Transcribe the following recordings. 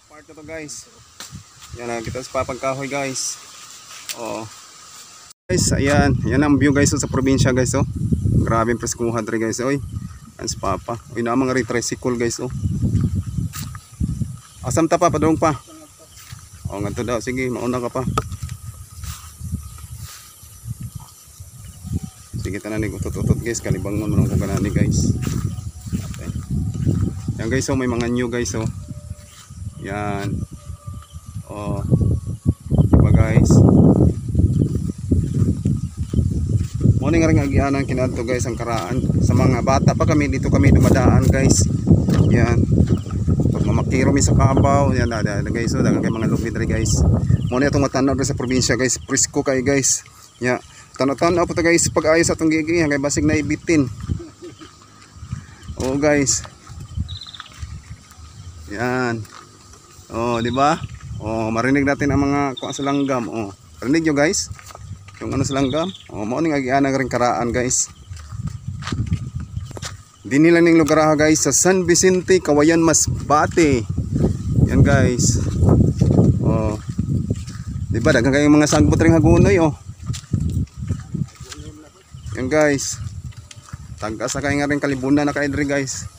Part na to guys. Yan na kita sa papagkahoy guys. Oh. Guys, ayan. Yan ang view guys sa probinsya guys oh. Grabe ang preskuhan dre guys oy. Yan si Papa. Uy na mga tricycle guys oh. Asam ta pa padung pa. Oh ngadto daw sige, mauna ka pa. Sige tanan ni utot-utot guys, kalibangon mo nang ko kanani guys. Okay. Yan guys oh, may mga new guys oh. Yan. Oh. Diba guys? Morning nga rin agianan kinadto guys ang karaan. Sa mga bata pa kami dito kami dumadaan guys. Yan. Pag mamakiro mi sa kabaw, yan na guys so dagan kay mga lupit ri guys. Mo ni atong matanaw sa probinsya guys, presko kay guys. Ya, tanaw-tanaw po ta guys pag ayos atong gigi kay basig na ibitin. Oh guys. Yan. Oh, di ba? Oh, marinig natin ang mga kuan sa langgam. Oh, rinig nyo guys. Yung ano sa langgam. Oh, mao ning agiana ring karaan guys. Dinila ning lugar ha guys sa San Vicente, Kawayan, Masbate. Yan guys. Oh. Di ba daghang kayong mga sagbot ring hagunoy oh. Yan guys. Tagasa kay nga ring kalibunan na kay diri guys.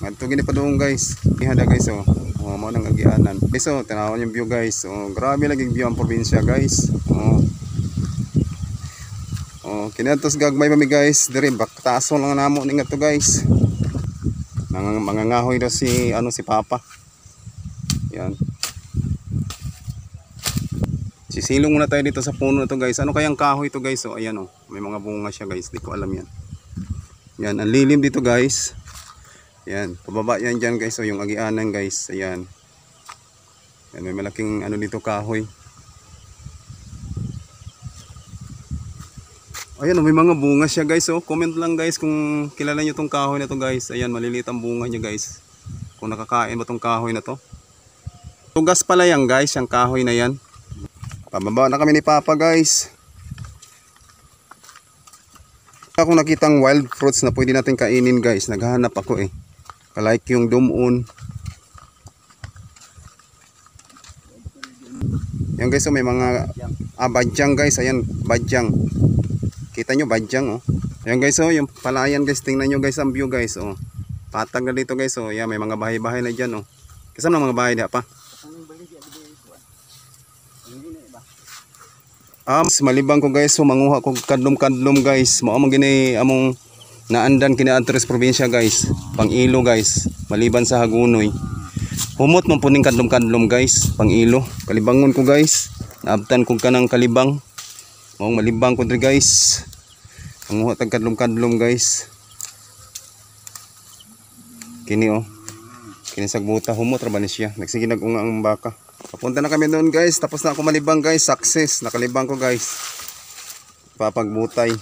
Ngadto gini pa doon guys. Ihada guys oh. Oh, mao nang agianan. Guys oh, tanaw yung view guys. Oh, grabe lagi view ang probinsya guys. Oh. Oh, kinatos gagmay pa mi guys. Diri baktason lang namo ning ato guys. Mangangahoy daw si ano si Papa. Yan. Sisilong muna tayo dito sa puno to guys. Ano kayang kahoy to guys? Oh, ayan oh. May mga bunga siya guys. Di ko alam yan. Yan, ang lilim dito guys. Yan, pababa yan dyan guys. So yung agianan guys. Ayan. Yan, may malaking ano dito kahoy. Ayan, may mga bunga siya guys. So comment lang guys kung kilala nyo tong kahoy na to guys. Ayan, maliliit ang bunga niya guys. Kung nakakain ba tong kahoy na to. Tugas pala yan guys, yung kahoy na yan. Pababa na kami ni Papa guys. Ako nakitang wild fruits na pwede natin kainin guys. Naghahanap ako eh. Kalike yung dumon. Yan guys, so may mga badyang guys. Ayan, badyang. Kita nyo badyang oh. Ayan guys, so yung palayan guys. Tingnan nyo guys ang view guys oh. Patag na dito guys oh. Yan, may mga bahay-bahay na dyan oh. Kasama ng mga bahay na pa. Malibang ko guys, so manguha ko kadlom-kadlom guys. Mao man gini among naandan kini Antres probinsya guys. Pang-ilo guys, maliban sa Hagunoy. Humot man puning kadlom-kadlom guys, pang-ilo. Kalibangon ko guys. Naabtan ko kanang kalibang. Mao malibang ko diri guys. Manguha tag kadlom-kadlom guys. Kini oh. Kini sagbuta humot ra ba ni siya. Nagsige nag-unga ang baka. Papunta na kami doon guys. Tapos na ako malibang guys. Success. Nakalibang ko guys. Papagbutay.